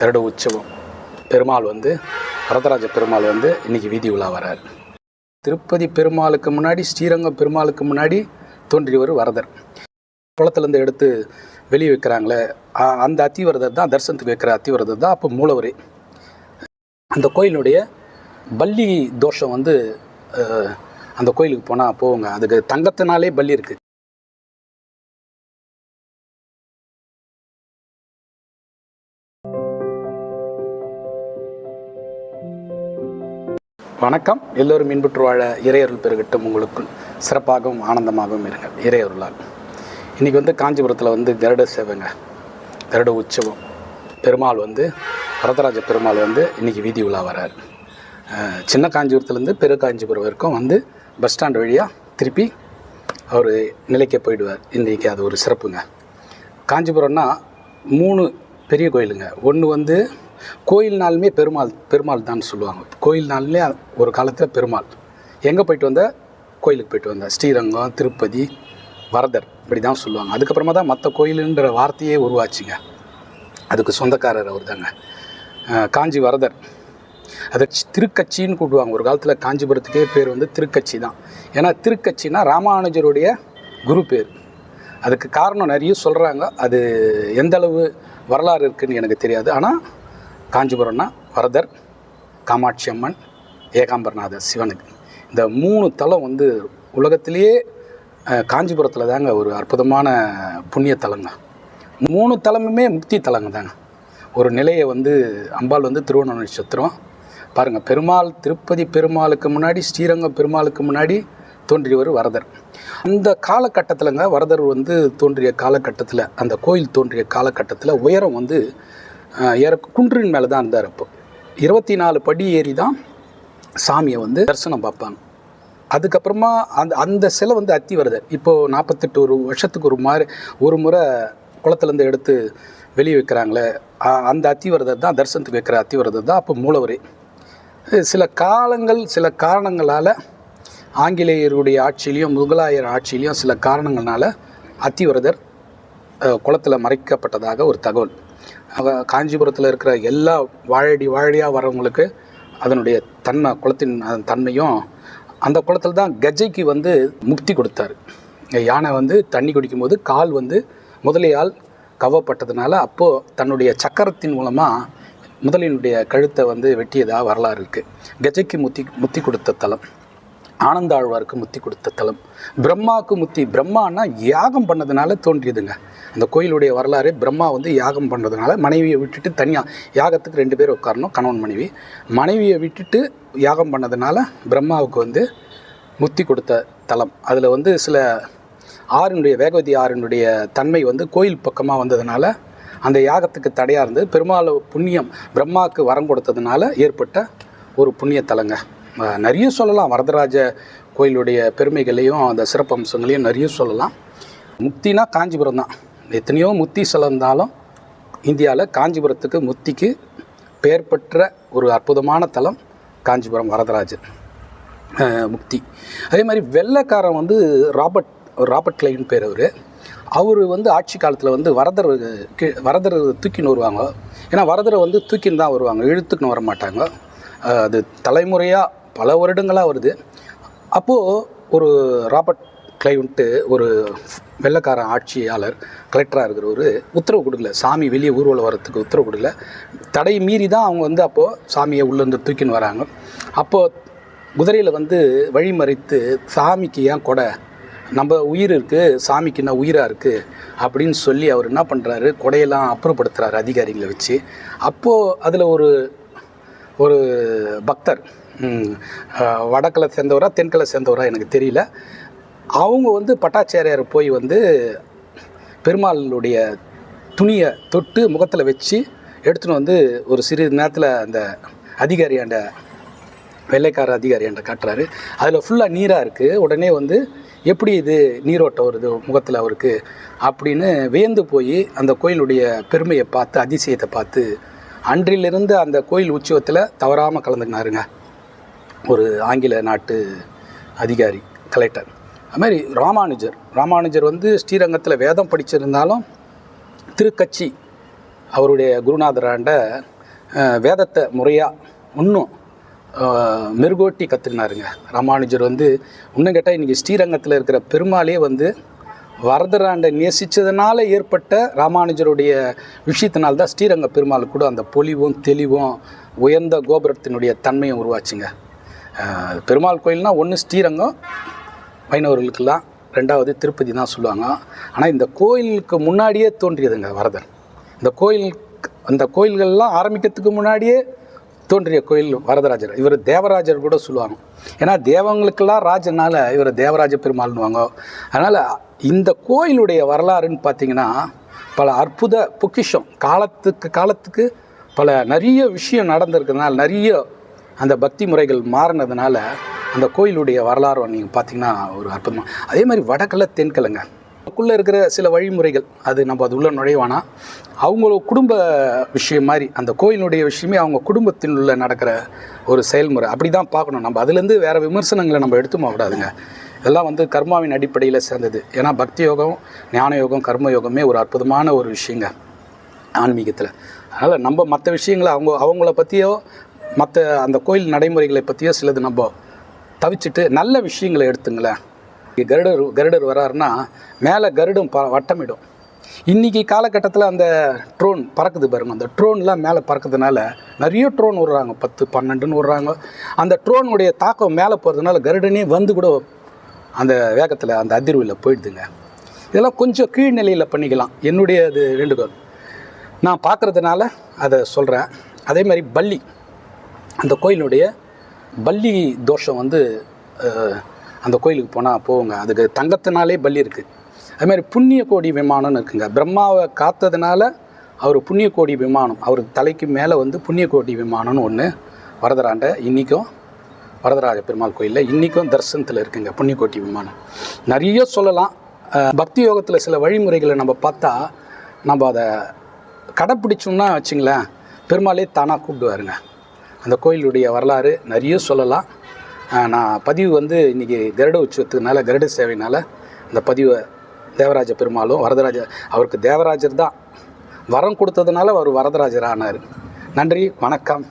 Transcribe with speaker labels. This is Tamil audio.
Speaker 1: வருட உற்சவம். பெருமாள் வரதராஜ பெருமாள் இன்றைக்கி வீதி உலா வரார். திருப்பதி பெருமாளுக்கு முன்னாடி, ஸ்ரீரங்கம் பெருமாளுக்கு முன்னாடி தோன்றியவர் வரதர். குளத்துலேருந்து எடுத்து வெளியே வைக்கிறாங்களே, அந்த அத்திவரதர் தான், தரிசனத்துக்கு வைக்கிற அத்திவரதர் தான் அப்போ மூலவரே. அந்த கோயிலுடைய பல்லி தோஷம் அந்த கோயிலுக்கு போனால் போவோங்க. அதுக்கு தங்கத்தினாலே பல்லி இருக்குது. வணக்கம். எல்லோரும் இன்புற்று வாழ இறையருள் பெருகட்டும். உங்களுக்குள் சிறப்பாகவும் ஆனந்தமாகவும் இருங்கள். இறையருளால் இன்றைக்கி காஞ்சிபுரத்தில் கருட சேவைங்க, கருட உற்சவம். பெருமாள் வரதராஜ பெருமாள் இன்றைக்கி வீதி உலா வரார். சின்ன காஞ்சிபுரத்துலேருந்து பெரு காஞ்சிபுரம் வரைக்கும் பஸ் ஸ்டாண்ட் வழியாக திருப்பி அவர் நிலைக்க போயிடுவார். இன்றைக்கி அது ஒரு சிறப்புங்க. காஞ்சிபுரம்னா 3 பெரிய கோயிலுங்க. ஒன்று கோயில்னாலுமே பெருமாள் தான் சொல்லுவாங்க. கோயில்னாலே ஒரு காலத்தில் பெருமாள். எங்கே போயிட்டு கோயிலுக்கு போயிட்டு வந்தார். ஸ்ரீரங்கம், திருப்பதி, வரதர், இப்படி தான் சொல்லுவாங்க. அதுக்கப்புறமா தான் மற்ற கோயிலுன்ற வார்த்தையே உருவாச்சுங்க. அதுக்கு சொந்தக்காரர் அவர் தாங்க. காஞ்சி வரதர், அதை திருக்கட்சின்னு கூப்பிடுவாங்க. ஒரு காலத்தில் காஞ்சிபுரத்துக்கே பேர் திருக்கட்சி தான். ஏன்னா திருக்கட்சினா ராமானுஜருடைய குரு பேர். அதுக்கு காரணம் நிறைய சொல்கிறாங்க. அது எந்த அளவு வரலாறு இருக்குதுன்னு எனக்கு தெரியாது. ஆனால் காஞ்சிபுரம்னா வரதர், காமாட்சி அம்மன், ஏகாம்பரநாதர் சிவனுக்கு இந்த 3 தலம் உலகத்திலேயே காஞ்சிபுரத்தில் தாங்க ஒரு அற்புதமான புண்ணிய தலங்க. 3 தலமுமே முக்தி தலங்க தாங்க. ஒரு நிலையை அம்பாள் திருவோண நட்சத்திரம் பாருங்கள். பெருமாள் திருப்பதி பெருமாளுக்கு முன்னாடி, ஸ்ரீரங்கம் பெருமாளுக்கு முன்னாடி தோன்றியவர் வரதர். அந்த காலகட்டத்தில்ங்க வரதர் தோன்றிய காலகட்டத்தில், அந்த கோயில் தோன்றிய காலகட்டத்தில் உயரம் குன்றின் மேலே தான் இருந்தார். அப்போ 24 படி ஏறி தான் சாமியை தரிசனம் பார்ப்பாங்க. அதுக்கப்புறமா அந்த சிலை அத்திவரதர். இப்போது 48 வருஷத்துக்கு ஒரு முறை குளத்துலேருந்து எடுத்து வெளியே வைக்கிறாங்களே, அந்த அத்திவரதர் தான், தரிசனத்துக்கு வைக்கிற அத்திவரதர் தான் அப்போ மூலவரே. சில காரணங்களால் ஆங்கிலேயருடைய ஆட்சியிலையும் முகலாயர் ஆட்சியிலையும் சில காரணங்களால் அத்திவரதர் குளத்தில் மறைக்கப்பட்டதாக ஒரு தகவல். காஞ்சிபுரத்தில் இருக்கிற எல்லா வாழடியாக வரவங்களுக்கு அதனுடைய குளத்தின் தன்மையும், அந்த குளத்தில் தான் கஜைக்கு முக்தி கொடுத்தார். யானை தண்ணி குடிக்கும்போது கால் முதலையால் கவப்பட்டதுனால அப்போது தன்னுடைய சக்கரத்தின் மூலமாக முதலினுடைய கழுத்தை வெட்டியதாக வரலாறு இருக்குது. கஜைக்கு முத்தி கொடுத்த தலம், ஆனந்தாழ்வாருக்கு முத்தி கொடுத்த தலம், பிரம்மாவுக்கு முத்தி. பிரம்மானா யாகம் பண்ணதுனால தோன்றியதுங்க. அந்த கோயிலுடைய வரலாறு பிரம்மா யாகம் பண்ணுறதுனால மனைவியை விட்டுட்டு தனியாக, யாகத்துக்கு 2 பேர் உட்காரணும், கணவன் மனைவி. மனைவியை விட்டுட்டு யாகம் பண்ணதுனால பிரம்மாவுக்கு முத்தி கொடுத்த தலம். அதில் சில ஆறினுடைய, வேகவதி ஆறினுடைய தன்மை கோயில் பக்கமாக வந்ததுனால அந்த யாகத்துக்கு தடையாக இருந்து பெருமாள் புண்ணியம் பிரம்மாவுக்கு வரம் கொடுத்ததுனால ஏற்பட்ட ஒரு புண்ணிய தலங்க. நிறைய சொல்லலாம். வரதராஜ கோயிலுடைய பெருமைகளையும் அந்த சிறப்பம்சங்களையும் நிறைய சொல்லலாம். முக்தினா காஞ்சிபுரம் தான். எத்தனையோ முக்தி இருந்தாலும் இந்தியாவில் காஞ்சிபுரத்துக்கு முக்திக்கு பெயர் பெற்ற ஒரு அற்புதமான தலம் காஞ்சிபுரம் வரதராஜர் முக்தி. அதே மாதிரி வெள்ளைக்காரன் ராபர்ட் கிளைன் பேர். அவர் ஆட்சி காலத்தில் வரதர் தூக்கின்னு வருவாங்க. ஏன்னா வரதரை தூக்கின்னு தான் வருவாங்க, இழுத்துக்குன்னு வர மாட்டாங்க. அது தலைமுறையாக பல வருடங்களாக வருது. அப்போது ஒரு ராபர்ட் கிளைன்ட்டு ஒரு வெள்ளைக்காரன் ஆட்சியாளர், கலெக்டராக இருக்கிறவர் உத்தரவு கொடுக்கல. சாமி வெளியே ஊர்வலம் வரத்துக்கு உத்தரவு கொடுக்கல. தடை மீறி தான் அவங்க அப்போது சாமியை உள்ளேருந்து தூக்கின்னு வராங்க. அப்போது குதிரையில் வழிமறித்து, சாமிக்கு ஏன் கொடை, நம்ம உயிர் இருக்குது, சாமிக்கு என்ன உயிராக இருக்குது அப்படின்னு சொல்லி அவர் என்ன பண்ணுறாரு, கொடையெல்லாம் அப்புறப்படுத்துகிறாரு அதிகாரிகளை வச்சு. அப்போது அதில் ஒரு பக்தர், வடக்கலை சேர்ந்தவரா தென்கலை சேர்ந்தவரா எனக்கு தெரியல, அவங்க பட்டாச்சாரியார் போய் பெருமாளுடைய துணியை தொட்டு முகத்தில் வச்சு எடுத்துன்னு ஒரு சிறிது நேரத்தில் அந்த அதிகாரியாண்ட, வெள்ளைக்கார அதிகாரியாண்ட காட்டுறாரு. அதில் ஃபுல்லாக நீராக இருக்குது. உடனே எப்படி இது நீரோட்டம் வருது முகத்தில் அவருக்கு அப்படின்னு வியந்து போய் அந்த கோயிலுடைய பெருமையை பார்த்து, அதிசயத்தை பார்த்து, அன்றிலிருந்து அந்த கோயில் உற்சவத்தில் தவறாமல் கலந்துக்கினாருங்க ஒரு ஆங்கில நாட்டு அதிகாரி, கலெக்டர். அதுமாதிரி ராமானுஜர் ஸ்ரீரங்கத்தில் வேதம் படிச்சிருந்தாலும் திருக்கட்சி அவருடைய குருநாதராண்ட வேதத்தை முறையாக இன்னும் மெருகோட்டி கற்றுக்கினாருங்க. ராமானுஜர் வந்து இன்னும் கேட்டால் இன்றைக்கி ஸ்ரீரங்கத்தில் இருக்கிற பெருமாளே வந்து வரதராண்டை நேசித்ததுனால ஏற்பட்ட ராமானுஜருடைய விஷயத்தினால்தான் ஸ்ரீரங்க பெருமாள் கூட அந்த பொலிவும் தெளிவும் உயர்ந்த கோபுரத்தினுடைய தன்மையும் உருவாச்சுங்க. பெருமாள் கோயில்னால் ஒன்று ஸ்ரீரங்கம் வைணவர்களுக்கெல்லாம், ரெண்டாவது திருப்பதி தான் சொல்லுவாங்க. ஆனால் இந்த கோயிலுக்கு முன்னாடியே தோன்றியதுங்க வரதன். அந்த கோயில்கள்லாம் ஆரம்பிக்கிறதுக்கு முன்னாடியே தோன்றிய கோயில் வரதராஜர். இவர் தேவராஜர் கூட சொல்லுவாங்க. ஏன்னா தேவங்களுக்கெல்லாம் ராஜனால இவர் தேவராஜ பெருமாள்னுவாங்க. அதனால் இந்த கோயிலுடைய வரலாறுன்னு பார்த்திங்கன்னா பல அற்புத பொக்கிஷம், காலத்துக்கு பல நிறைய விஷயம் நடந்திருக்கிறதுனால, நிறைய அந்த பக்தி முறைகள் மாறினதுனால அந்த கோயிலுடைய வரலாறு நீங்கள் பார்த்திங்கன்னா ஒரு அற்புதமாக. அதே மாதிரி வடக்கலை தென்கலைங்க அதுக்குள்ளே இருக்கிற சில வழிமுறைகள், அது நம்ம அது உள்ள நுழைவானா அவங்களோட குடும்ப விஷயம் மாதிரி, அந்த கோயிலுடைய விஷயமே அவங்க குடும்பத்தில் உள்ள நடக்கிற ஒரு செயல்முறை, அப்படி தான் பார்க்கணும். நம்ம அதுலேருந்து வேறு விமர்சனங்களை நம்ம எடுத்துமா விடாதுங்க. இதெல்லாம் வந்து கர்மாவின் அடிப்படையில் சேர்ந்தது. ஏன்னா பக்தி யோகம், ஞான யோகம், கர்ம யோகமே ஒரு அற்புதமான ஒரு விஷயங்க ஆன்மீகத்தில். அதனால் நம்ம மற்ற விஷயங்களை அவங்கள பற்றியோ மற்ற அந்த கோயில் நடைமுறைகளை பற்றியோ சிலது நம்ம தவிச்சிட்டு நல்ல விஷயங்களை எடுத்துங்களேன். கருடர் வராருன்னா மேலே கருடும் வட்டமிடும். இன்றைக்கி காலகட்டத்தில் அந்த ட்ரோன் பறக்குது பாருங்கள், அந்த ட்ரோன்லாம் மேலே பறக்கிறதுனால நிறைய ட்ரோன் விடுறாங்க, 10, 12ன்னு விடுறாங்க. அந்த ட்ரோனுடைய தாக்கம் மேலே போகிறதுனால கருடனே வந்து கூட அந்த வேகத்தில் அந்த அதிர்வில் போயிடுதுங்க. இதெல்லாம் கொஞ்சம் கீழ்நிலையில் பண்ணிக்கலாம், என்னுடைய அது வேண்டுகோள். நான் பார்க்குறதுனால அதை சொல்கிறேன். அதே மாதிரி பல்லி, அந்த கோயிலுடைய பல்லி தோஷம் வந்து அந்த கோயிலுக்கு போனால் போவோங்க. அதுக்கு தங்கத்தினாலே பல்லி இருக்குது. அதுமாதிரி புண்ணிய கோடி விமானம்னு இருக்குங்க. பிரம்மாவை காத்ததுனால அவர் புண்ணிய கோடி விமானம், அவருக்கு தலைக்கு மேலே வந்து புண்ணிய கோடி விமானம்னு ஒன்று வரதராண்ட இன்றைக்கும் வரதராஜ பெருமாள் கோயிலில் இன்றைக்கும் தரிசனத்தில் இருக்குங்க புண்ணிய கோடி விமானம். நிறைய சொல்லலாம். பக்தி யோகத்தில் சில வழிமுறைகளை நம்ம பார்த்தா நம்ம அதை கடைப்பிடிச்சோம்னா வச்சுங்களேன், பெருமாளே தானாக கூப்பிடுவாருங்க. அந்த கோயிலுடைய வரலாறு நிறைய சொல்லலாம். நான் பதிவு வந்து இன்றைக்கி கருட உற்சவத்துக்குனால, கருட சேவையினால் இந்த பதிவை தேவராஜ பெருமாளும் அவருக்கு தேவராஜர் தான் வரம் கொடுத்ததுனால அவர் வரதராஜர் ஆனார். நன்றி, வணக்கம்.